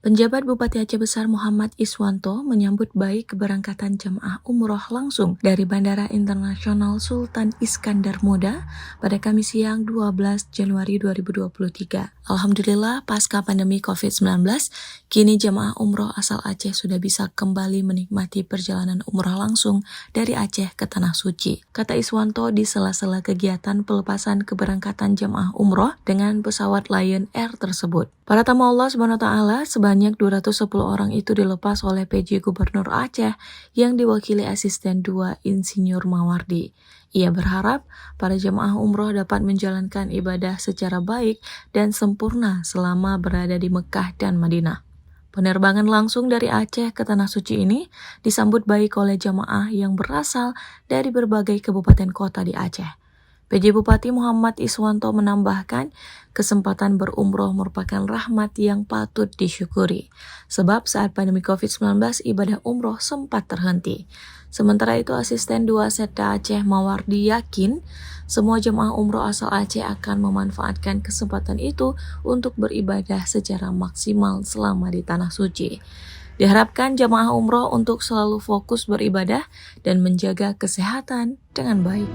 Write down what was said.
Penjabat Bupati Aceh Besar Muhammad Iswanto menyambut baik keberangkatan jemaah umroh langsung dari Bandara Internasional Sultan Iskandar Muda pada Kamis siang 12 Januari 2023. Alhamdulillah, pasca pandemi COVID-19, kini jemaah umroh asal Aceh sudah bisa kembali menikmati perjalanan umroh langsung dari Aceh ke Tanah Suci. Kata Iswanto di sela-sela kegiatan pelepasan keberangkatan jemaah umroh dengan pesawat Lion Air tersebut. Para tamu Allah SWT sebanyak 210 orang itu dilepas oleh PJ Gubernur Aceh yang diwakili asisten 2 Insinyur Mawardi. Ia berharap para jemaah umroh dapat menjalankan ibadah secara baik dan sempurna selama berada di Mekah dan Madinah. Penerbangan langsung dari Aceh ke Tanah Suci ini disambut baik oleh jemaah yang berasal dari berbagai kabupaten kota di Aceh. PJ Bupati Muhammad Iswanto menambahkan, kesempatan berumroh merupakan rahmat yang patut disyukuri. Sebab saat pandemi COVID-19, ibadah umroh sempat terhenti. Sementara itu, asisten 2 Setda Aceh Mawardi yakin semua jemaah umroh asal Aceh akan memanfaatkan kesempatan itu untuk beribadah secara maksimal selama di Tanah Suci. Diharapkan jemaah umroh untuk selalu fokus beribadah dan menjaga kesehatan dengan baik.